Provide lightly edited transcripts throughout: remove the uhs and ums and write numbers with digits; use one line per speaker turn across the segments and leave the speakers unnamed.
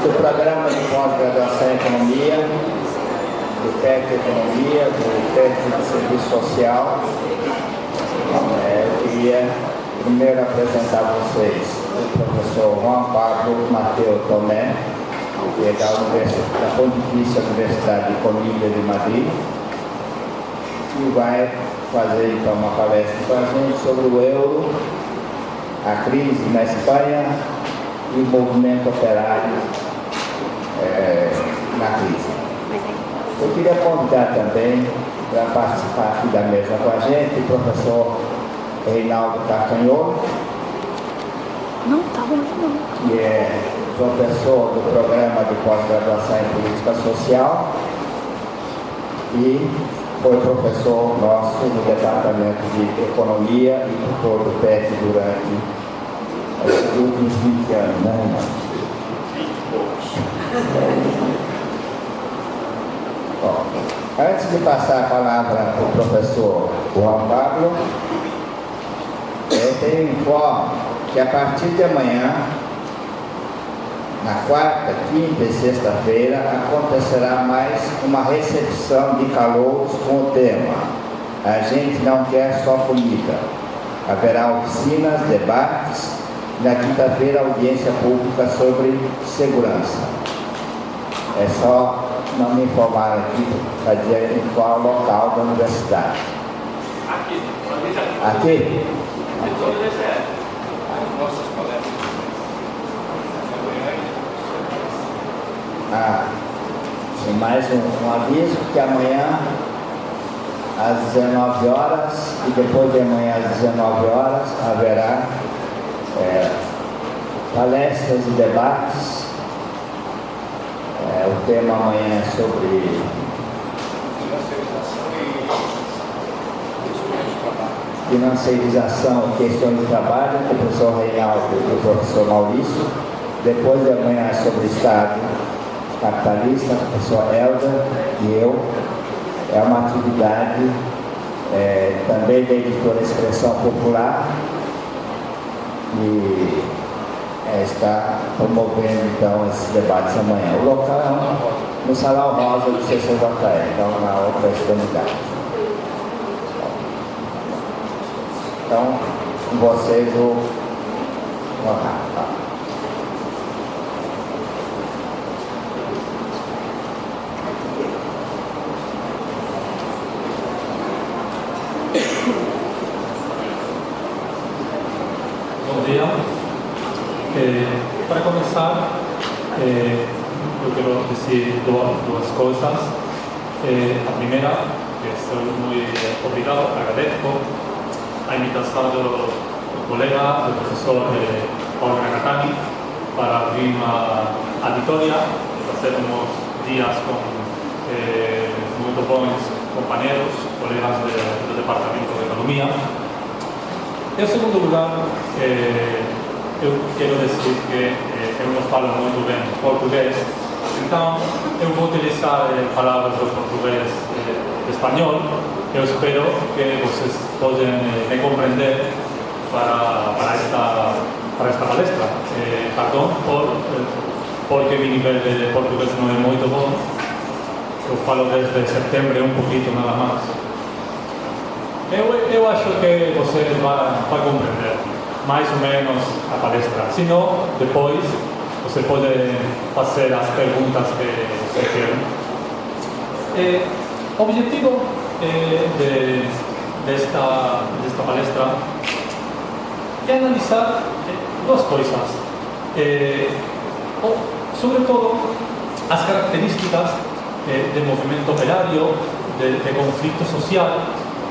do programa de pós-graduação em Economia, do PET Economia, do PET de Serviço Social. Eu queria primeiro apresentar a vocês o professor Juan Pablo Mateo Tomé, que é da Pontifícia Universidade de Comilha de Madrid, e vai fazer então uma palestra para a gente sobre o euro, a crise na Espanha e o movimento operário na crise. Eu queria convidar também para participar aqui da mesa com a gente o professor Reinaldo Carcanholo, que é professor do programa de pós-graduação em Política Social e foi professor nosso no Departamento de Economia e tutor do PET durante os últimos 20 anos, né? Bom, antes de passar a palavra para o professor Juan Pablo, eu informo que a partir de amanhã, na quarta, quinta e sexta-feira, acontecerá mais uma recepção de calouros com o tema "A gente não quer só comida". Haverá oficinas, debates, e na quinta-feira audiência pública sobre segurança. É só não me informar aqui para dizer em qual local da universidade. Aqui? Tem mais um aviso que amanhã às 19 horas e depois de amanhã às 19 horas haverá palestras e debates. O tema amanhã é sobre financiarização e questões de trabalho, com o professor Reinaldo e o professor Maurício. Depois de amanhã é sobre Estado capitalista, a professora Elda e eu. É uma atividade também da editora Expressão Popular e está promovendo então esses debates amanhã. O local é no Salão Rosa do CCJE, então na outra extremidade. Então, com vocês o local.
Bom dia. Para começar, eu quero dizer duas coisas. A primeira, que estou muito obrigado, agradeço a invitação do colega, do professor Paulo Nakatani, para vir a Vitória, fazer uns dias com muito bons companheiros, colegas do Departamento de Economia. Em segundo lugar, eu quero dizer que eu não falo muito bem português, então eu vou utilizar palavras do português e espanhol. Eu espero que vocês possam me compreender para esta palestra. Perdão porque meu nível de português não é muito bom. Eu falo desde setembro um pouquinho nada mais. Eu acho que vocês vão compreender mais ou menos a palestra. Se não, depois você pode fazer as perguntas que você quer. O objetivo desta palestra é analisar duas coisas. Sobretudo, as características do movimento operário, de conflito social,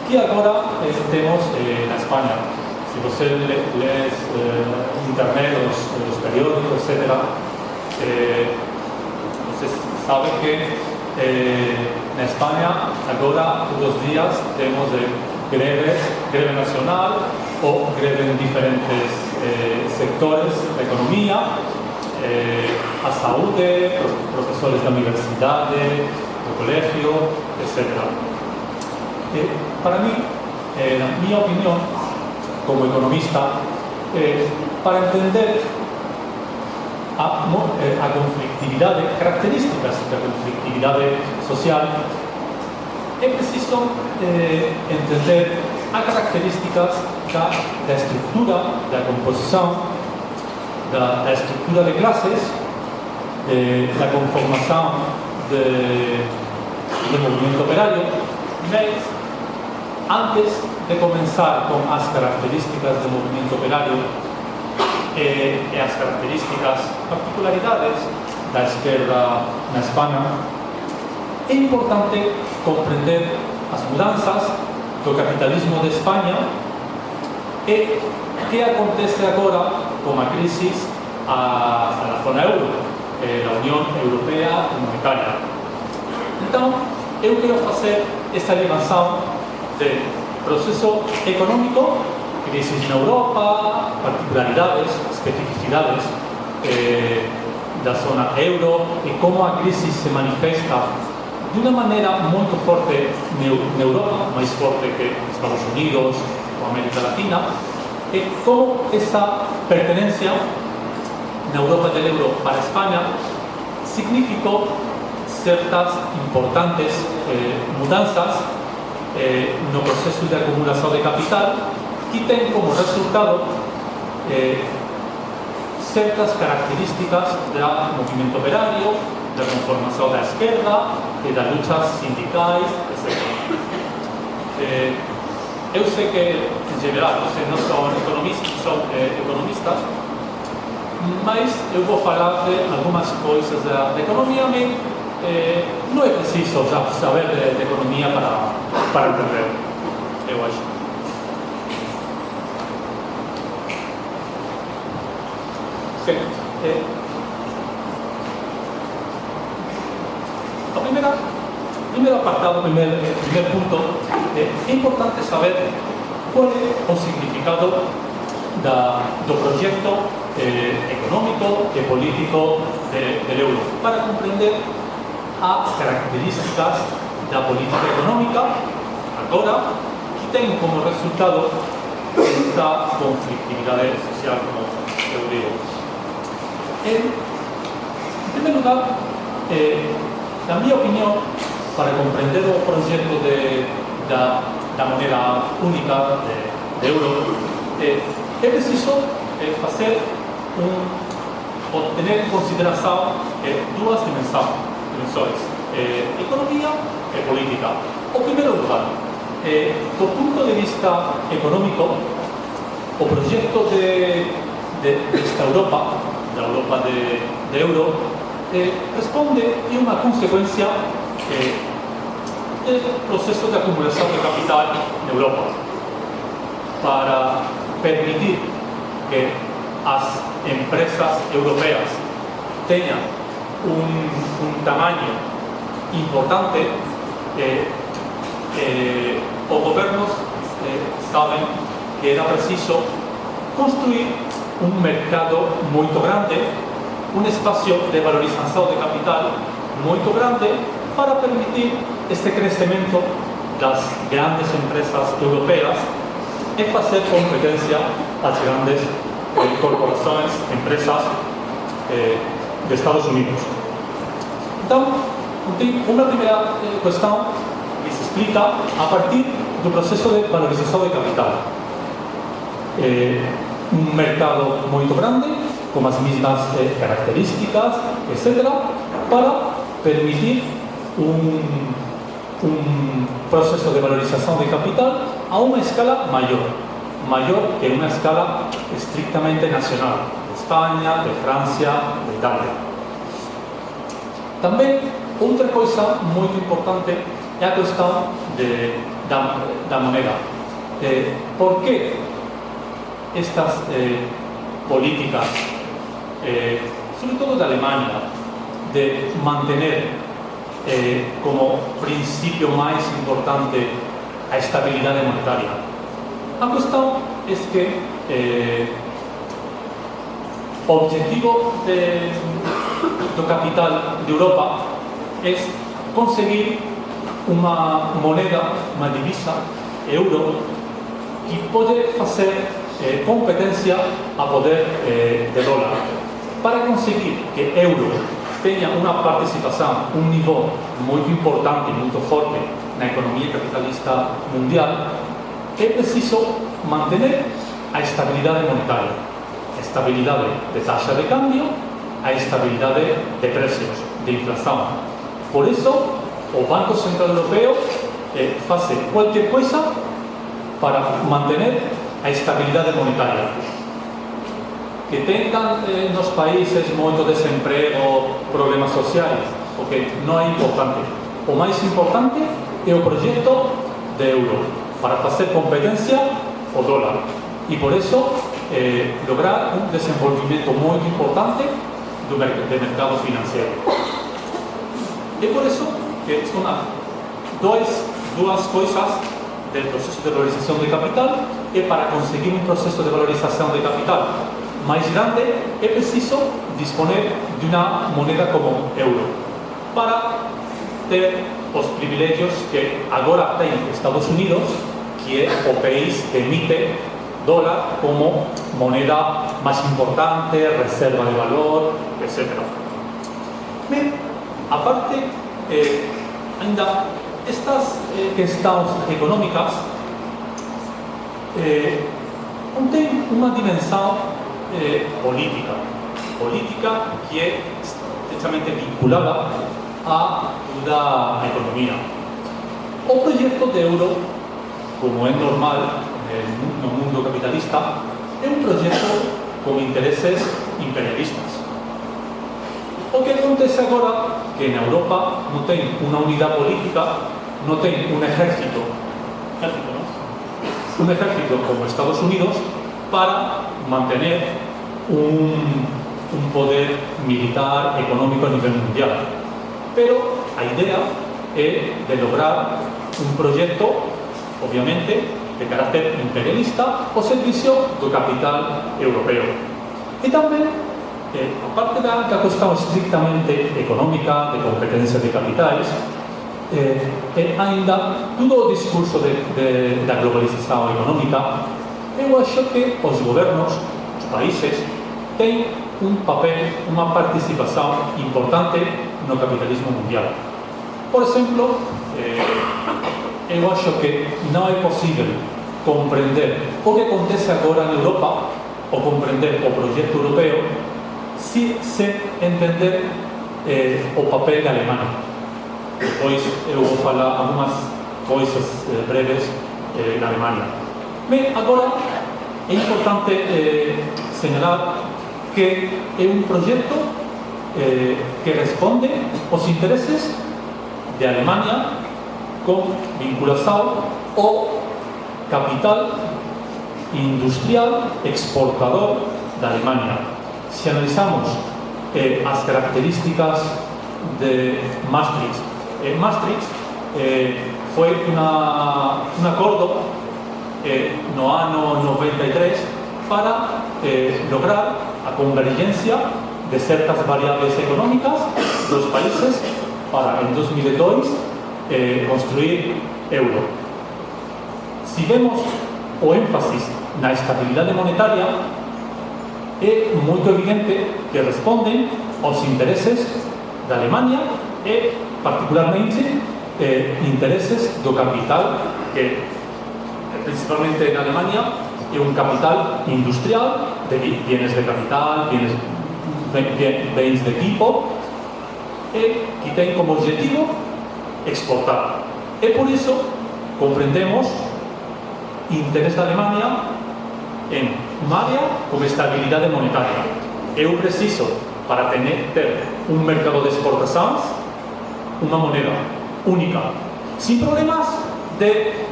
que agora temos na Espanha. Se você lê internet, os periódicos, etc., você sabe que na Espanha agora todos os dias temos greve nacional ou greve em diferentes sectores da economia, a saúde, professores da universidade, do colégio, etc. Para mim, na minha opinião, como economista, para entender a conflictividade, características da conflictividade social, é preciso entender as características da estructura, da composición, da estructura de clases, da conformación do movimento operario, mas antes de comenzar con as características do movimento operario e as características, particularidades da esquerda na España, é importante comprender as mudanzas do capitalismo de España e que acontece agora con a crisis a zona euro, a Unión Europea Monetaria. Então, eu quero facer esta ligação de proceso económico, crisis na Europa, particularidades, especificidades da zona euro e como a crisis se manifesta de uma maneira muito forte na Europa, mais forte que Estados Unidos ou América Latina, e como essa pertenencia na Europa del euro para a España significou certas importantes mudanças no proceso de acumulação de capital que tem como resultado certas características do movimento operario, da conformação da esquerda e das lutas sindicais, etc. Eu sei que, em geral, vocês não são economistas, mas eu vou falar de algumas coisas da economia, mas não é preciso saber de economia para entender, eu acho. Primeiro apartado, primeiro punto, é importante saber qual é o significado do projeto económico e político do euro, para compreender as características da política económica agora, que tem como resultado esta conflictividade social, como eu digo. En primer lugar, na minha opinião, para compreender o projeto da moneda única de euro, é preciso obter em consideração duas dimensões, economia e política. Em primeiro lugar, do ponto de vista econômico, o projeto desta Europa, da Europa de euro, responde a uma consequência do processo de acumulação de capital na Europa, para permitir que as empresas europeias tenham um tamanho importante. Os governos sabem que era preciso construir um mercado muito grande, um espaço de valorização de capital muito grande, para permitir este crescimento das grandes empresas europeias e fazer competência às grandes corporações, empresas de Estados Unidos. Então, uma primeira questão que se explica a partir do processo de valorização de capital. Um mercado muito grande, com as mesmas características, etc., para permitir um processo de valorização de capital a uma escala maior que uma escala estritamente nacional, de Espanha, de França, de Itália. Também, outra coisa muito importante é a questão da moneda. Por que estas políticas, sobretudo da Alemanha, de manter como princípio mais importante a estabilidade monetária? A questão é que o objetivo do capital de Europa é conseguir uma moneda, uma divisa, euro, que pode fazer competência a poder de dólar. para conseguir que o euro tenha uma participação, um nível muito importante, muito forte na economia capitalista mundial, é preciso manter a estabilidade monetária, a estabilidade de taxa de câmbio, a estabilidade de precios, de inflação. Por isso, o Banco Central Europeo faz qualquer coisa para manter a estabilidade monetária. Que tengan nos países moito desemprego, problemas sociais, o que non é importante. O máis importante é o proxecto de euro para facer competencia ao dólar e por eso lograr un desenvolvimento moito importante do mercado financiero. E por eso que son dúas coisas do proceso de valorización de capital e para conseguir un proceso de valorización de capital mais grande é preciso disponer de uma moneda como euro para ter os privilegios que agora tem Estados Unidos, que é o país que emite dólar como moneda máis importante, reserva de valor, etc. Bem, aparte, ainda estas questões económicas contêm uma dimensão política que é estrechamente vinculada a toda a economía. O proxecto de euro, como é normal no mundo capitalista, é un proxecto con intereses imperialistas. O que acontece agora que na Europa non ten unha unidade política, non ten un ejército como Estados Unidos para mantener un poder militar, económico a nivel mundial. Pero a idea é de lograr un proxecto, obviamente, de carácter imperialista ao servicio do capital europeo. E tamén, aparte da cuestión estrictamente económica, de competencia de capitais, ainda todo o discurso da globalización económica, eu acho que os gobernos, os países, têm un papel, unha participación importante no capitalismo mundial. Por exemplo, eu acho que non é posible comprender o que acontece agora na Europa ou comprender o proxecto europeo sen entender o papel da Alemanha. Depois eu vou falar algumas coisas breves da Alemanha. Bem, agora é importante señalar que é un proxecto que responde aos intereses de Alemania con vinculación ao capital industrial exportador da Alemania. Se analizamos as características de Maastricht, foi un acordo no ano 93 para lograr a convergencia de certas variables económicas dos países para, en 2002, construir euro. Si vemos o énfasis na estabilidade monetaria, é moito evidente que responden aos intereses da Alemania e, particularmente, intereses do capital que, principalmente na Alemania, é un capital industrial de bienes de capital, bens de equipo, e que ten como objetivo exportar. E por iso comprendemos interés da Alemania en unha área con estabilidade monetaria. Eu preciso, para ter un mercado de exportacións, unha moneda única, sin problemas de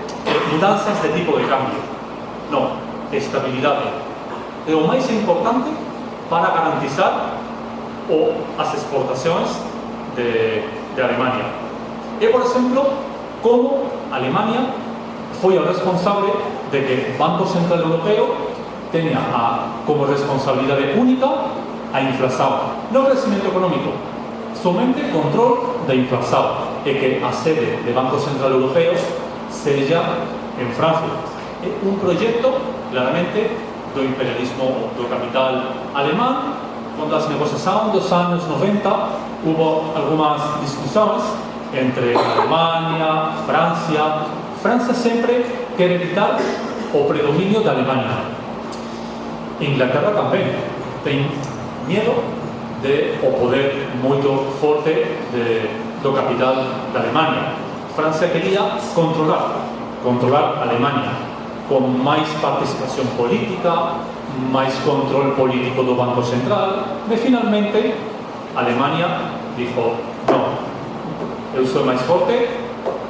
mudanzas de tipo de cambio. Non, estabilidade é o máis importante para garantizar as exportacións de Alemania. E, por exemplo, como Alemania foi o responsable de que o Banco Central Europeo teña como responsabilidade única a inflación, non o crecimiento económico, somente control da inflación, e que a sede do Banco Central Europeo seja en Francia. É un proxecto claramente do imperialismo do capital alemán con las negociaciones de los años 90 hubo algunas discusiones entre Alemania, Francia. Francia siempre quiere evitar el predominio de Alemania. Inglaterra también tiene miedo de o poder muy fuerte do capital de Alemania. Francia quería controlar Alemania con más participación política, más control político del Banco Central, y finalmente Alemania dijo no, yo soy más fuerte,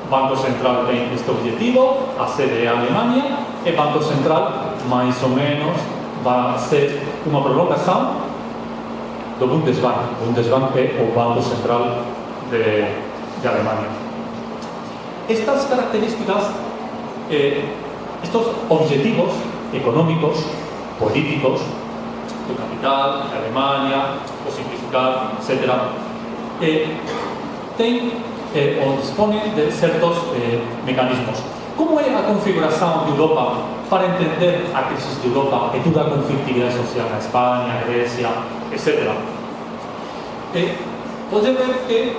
Banco Central tiene este objetivo, a sede de Alemania, y Banco Central más o menos va a ser una prolongación do Bundesbank. Bundesbank é o Banco Central de Alemania. Estas características, estos objetivos económicos, políticos, do capital, de Alemania, o simplificar, etc., o dispone de ciertos mecanismos. ¿Cómo es la configuración de Europa para entender a crisis de Europa y toda la conflictividad social en España, Grecia, etc.? Podemos ver que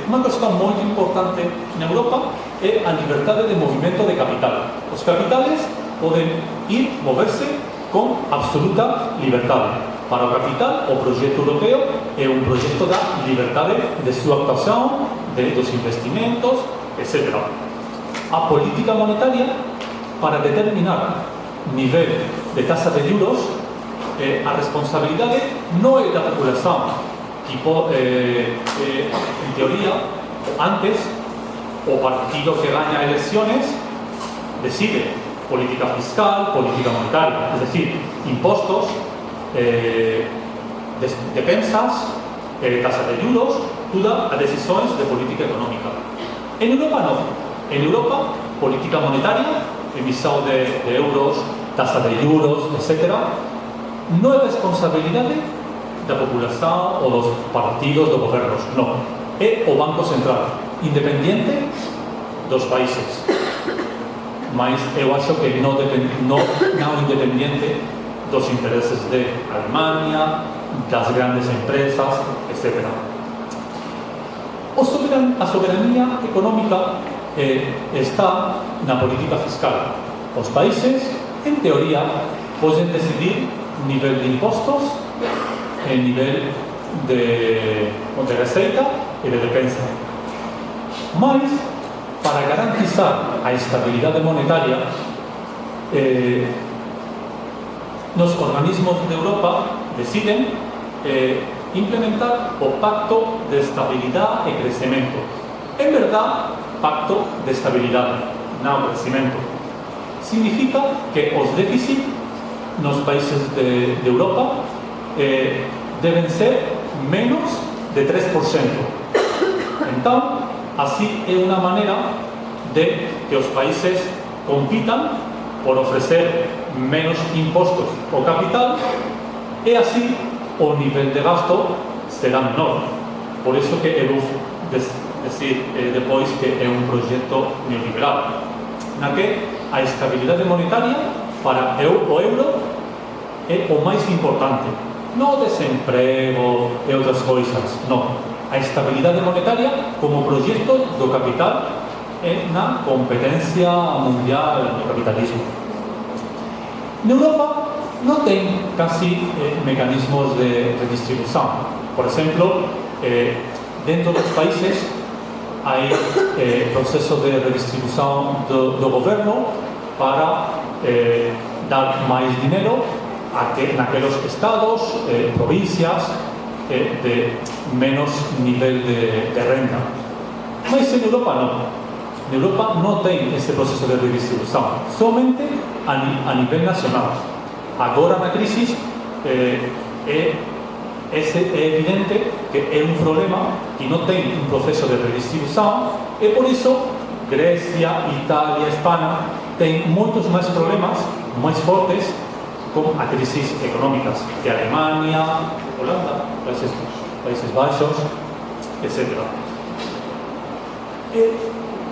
una cuestión muy importante en Europa es la libertad de movimiento de capital. Los capitales pueden moverse con absoluta libertad. Para o capital, o proyecto europeo é un proyecto da liberdade de súa actuación, dos investimentos, etc. A política monetaria, para determinar nivel de tasa de juros, a responsabilidade non é da populación, tipo, en teoría, antes, o partido que gaña elecciones decide política fiscal, política monetaria, es decir, impostos, despensas, tasa de juros, todas las decisiones de política económica. En Europa no. En Europa, política monetaria, emisión de euros, tasa de juros, etc., no es responsabilidad de la población o los partidos de gobiernos, no. Es o Banco Central, independiente dos países. Mas eu acho que no independiente dos intereses de Alemania, das grandes empresas, etc. A soberanía económica está na política fiscal. Os países, en teoría, pueden decidir nivel de impostos, nivel de receita y de defensa. Mas, para garantizar a estabilidad monetaria, los organismos de Europa deciden implementar o Pacto de Estabilidad y Crecimiento. En verdad, Pacto de Estabilidad, no crecimiento. Significa que los déficits en los países de Europa deben ser menos de 3%. Entonces, así es una manera de que los países compitan por ofrecer menos impostos o capital, y así o nivel de gasto será menor. Por eso que eu decir depois que é un proxecto neoliberal, na que a estabilidade monetaria para o euro é o máis importante, non o desemprego e outras coisas, non. A estabilidade monetaria como proxecto do capital na competencia mundial do capitalismo. En Europa no ten casi mecanismos de redistribución. Por ejemplo, dentro dos países hai proceso de redistribución do goberno para dar máis dinero naqueles estados, provincias de menos nivel de renta. Mas en Europa non. En Europa no ten este proceso de redistribución, somente a nivel nacional. Agora na crisis é evidente que é un problema que non ten un proceso de redistribución, e por iso Grecia, Italia, España ten moitos máis problemas máis fortes con a crisis económicas que Alemania, Holanda, Países Baixos, etc.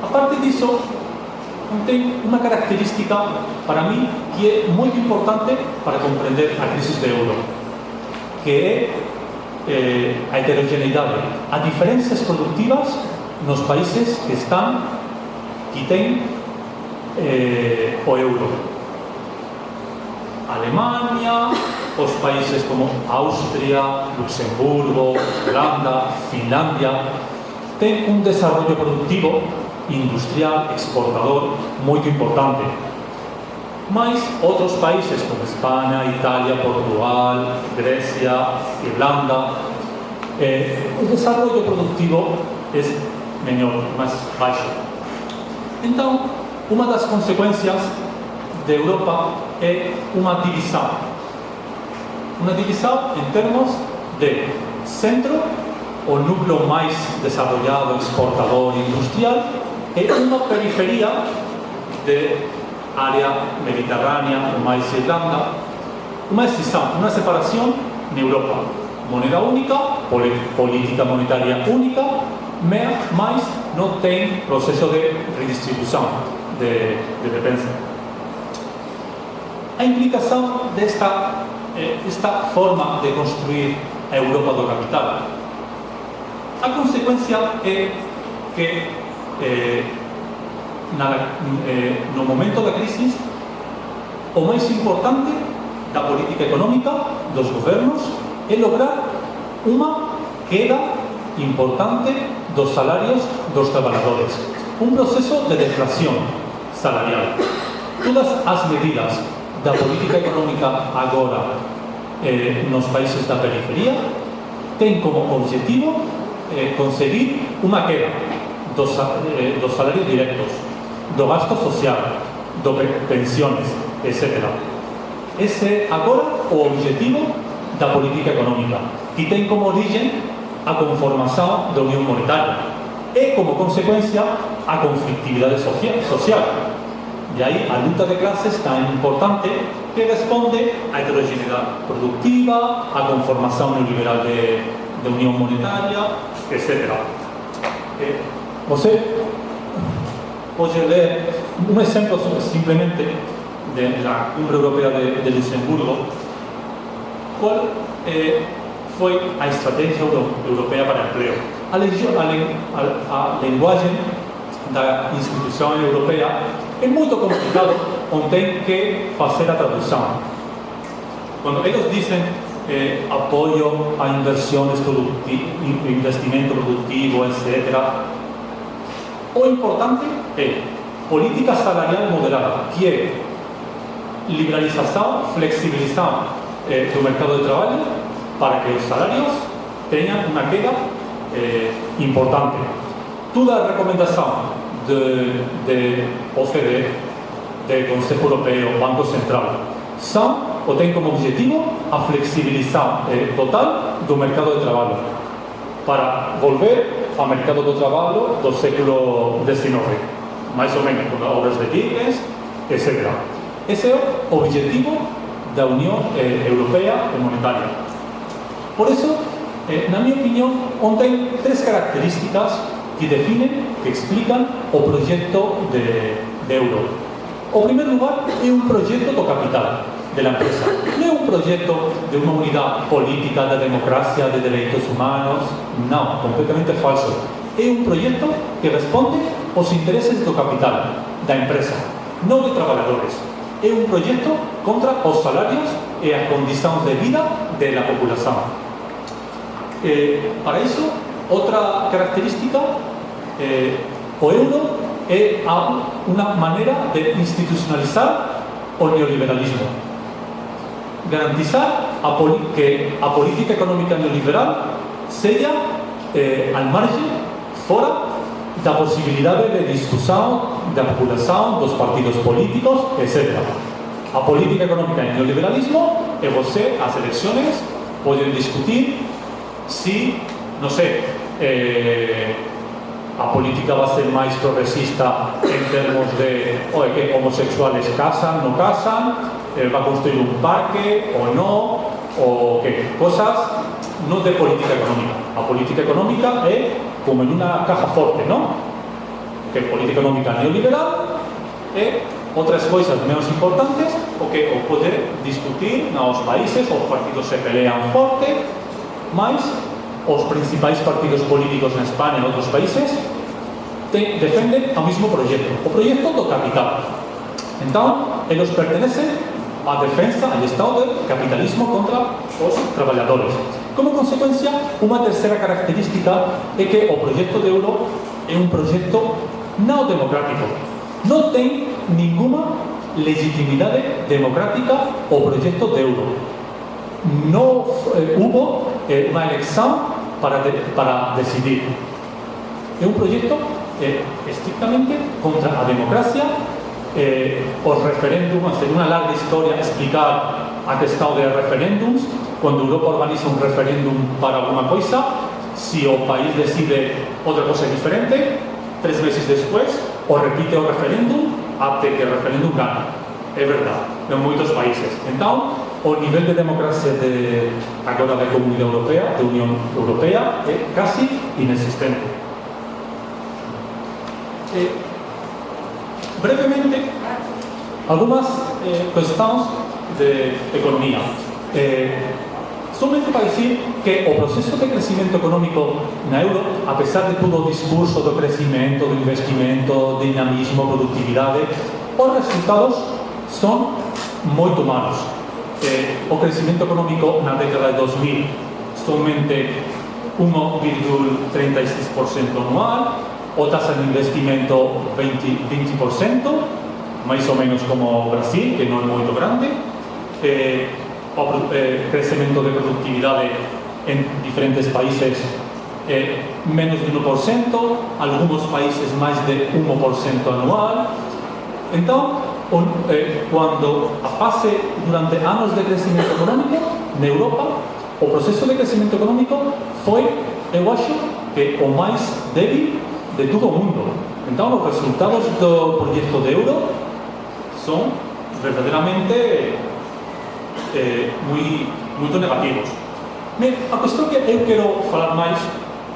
Aparte disso, ten unha característica para mí que é moi importante para comprender a crisis de euro. que é a heterogeneidade, a diferencias productivas nos países que ten o euro. Alemania, os países como Austria, Luxemburgo, Holanda, Finlandia, ten un desarrollo productivo, industrial, exportador, moito importante. Mais outros países como España, Italia, Portugal, Grecia, Irlanda, o desarrollo productivo é menor, máis baixo. Entón, unha das consecuencias de Europa é unha divisão. Unha divisão en termos de centro, o núcleo máis desarrollado, exportador, industrial, e unha periferia de área mediterránea, máis Irlanda, unha escisão, unha separación na Europa. Moneda única, política monetaria única, mais non ten proceso de redistribución de depensa. A implicación desta forma de construir a Europa do capital, a consecuencia é que no momento da crisis o máis importante da política económica dos gobernos é lograr unha queda importante dos salarios dos traballadores, un proceso de deflación salarial. Todas as medidas da política económica agora nos países da periferia ten como objetivo conseguir unha queda dos salarios directos, do gasto social, do pensiones, etc. Ese agora o objetivo da política económica, que ten como origen a conformación da Unión Monetaria e como consecuencia a conflictividade social. E aí a luta de clases tan importante que responde á heterogeneidade productiva, a conformación neoliberal de Unión Monetaria, etc. Você pode ler un exemplo simplemente de la Cumbre Europea de Luxemburgo, cual foi a estrategia europea para o empleo. A linguagem da institución europea é moito complicado onde ten que facer a tradução. Quando eles dicen apoio a inversiones investimento productivo, etc., o importante é política salarial moderada, que é liberalización, flexibilización do mercado de trabalho para que os salarios tenham uma queda importante. Toda a recomendação de OCDE, do Conselho Europeu, Banco Central, tem como objetivo a flexibilização total do mercado de trabalho para volver ao mercado do trabalho do século XIX, mais ou menos, com obras de Dickens, etc. Esse é o objetivo da União Europeia Monetária. Por isso, na minha opinião, tem três características que definem, que explicam o projeto de euro. En primer lugar, é un proxecto do capital, de la empresa. Non é un proxecto de unha unidade política, de democracia, de dereitos humanos. Non, completamente falso. É un proxecto que responde aos intereses do capital, da empresa, non de traballadores. É un proxecto contra os salarios e as condicións de vida da populación. Para iso, outra característica, o euro é unha maneira de institucionalizar o neoliberalismo, garantizar que a política económica neoliberal seja al margen, fora da posibilidade de discusión da populación, dos partidos políticos, etc. A política económica e neoliberalismo e você, as elecciones, poden discutir si, non sei, a política va a ser máis progresista en termos de que homosexuales casan, non casan, va a construir un parque ou non, ou que cosas non de política económica. A política económica é como en unha caja forte, non? Que política económica neoliberal é outras coisas menos importantes o que o poder discutir nos países, os partidos se pelean forte, mas os principais partidos políticos na España e outros países defenden o mismo proxecto, o proxecto do capital. Entón, eles pertenecen á defensa, ao estado do capitalismo contra os traballadores. Como consecuencia, unha terceira característica é que o proxecto de euro é un proxecto non democrático. Non ten ninguna legitimidade democrática o proxecto de euro. Non hubo unha elección para decidir. É un proxecto estrictamente contra a democracia. Os referéndums, en unha larga historia explicar a questão de referéndums, cando Europa organiza un referéndum para alguna coisa, se o país decide outra cosa diferente, 3 meses despois o repite o referéndum até que o referéndum gana. É verdade, en moitos países. Entón, o nivel de democracia agora da Comunidade Europea, da Unión Europea, é casi inexistente. Brevemente, algumas cuestións de economía. Somente para decir que o proceso de crecimiento económico na euro, a pesar de todo o discurso do crecimiento, do investimento, dinamismo, productividade, os resultados son moito malos. O crecimiento económico na década de 2000 somente 1,36% anual, o taxa de investimento 20%, máis ou menos como Brasil, que non é moito grande, o crecemento de productividade en diferentes países menos de 1%, algunos países máis de 1% anual. Entón, cando a fase durante anos de crecemento económico na Europa, o proceso de crecemento económico foi, eu acho, que o máis débil de todo o mundo. Entón, os resultados do proxecto de euro son verdadeiramente moito negativos. A cuestión que eu quero falar máis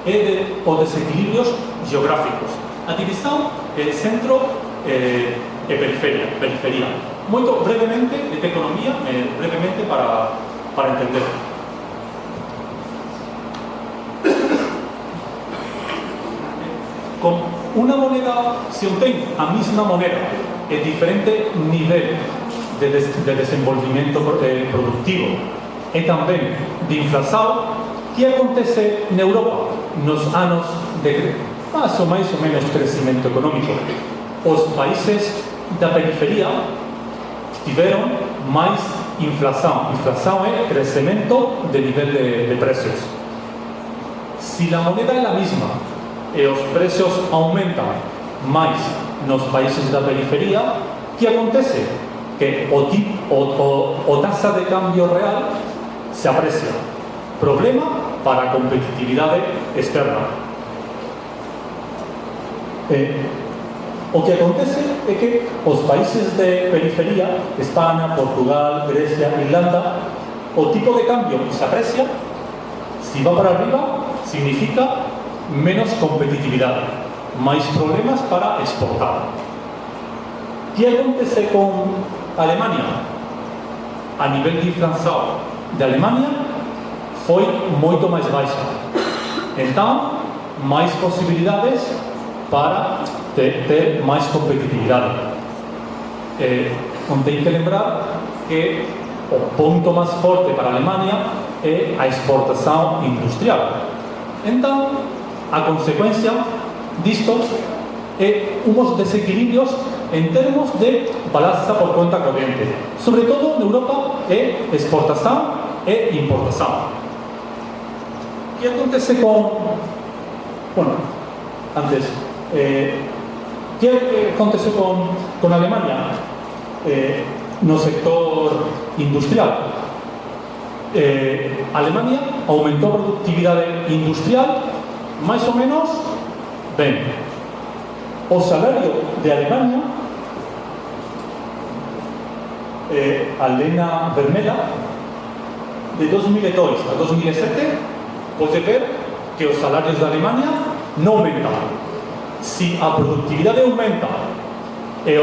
é os desequilibrios geográficos, a división centro e periferia. Moito brevemente de economía, brevemente para entender. Con unha moneda, se un ten a mesma moneda e diferente nivel de desenvolvimento productivo e tamén de inflación, que acontece na Europa nos anos de máis ou menos crecimento económico? Os países da periferia tiveron máis inflación. Inflación é crecemento de nivel de precios. Se a moneda é a mesma e os precios aumentan máis nos países da periferia, que acontece? Que o taxa de cambio real se aprecia. Problema para a competitividade externa. O que acontece é que os países de periferia, España, Portugal, Grecia, Irlanda, o tipo de cambio se aprecia. Se va para arriba, significa menos competitividade, máis problemas para exportar. Que acontece con Alemania? A nivel de inflación de Alemania foi moito máis baixa. Entón, máis posibilidades para ter máis competitividade. Non ten que lembrar que o ponto máis forte para Alemania é a exportación industrial. Entón, a consecuencia disto é uns desequilibrios en termos de balanza por conta corriente. Sobre todo na Europa é exportación e importación. Que acontece con... Bueno, antes... que acontece con Alemania no sector industrial? Alemania aumentou a productividade industrial máis ou menos ben. O salario de Alemania, a lena vermela, de 2002 a 2007, pode ver que os salarios de Alemania non aumentaron. Se a productividade aumenta e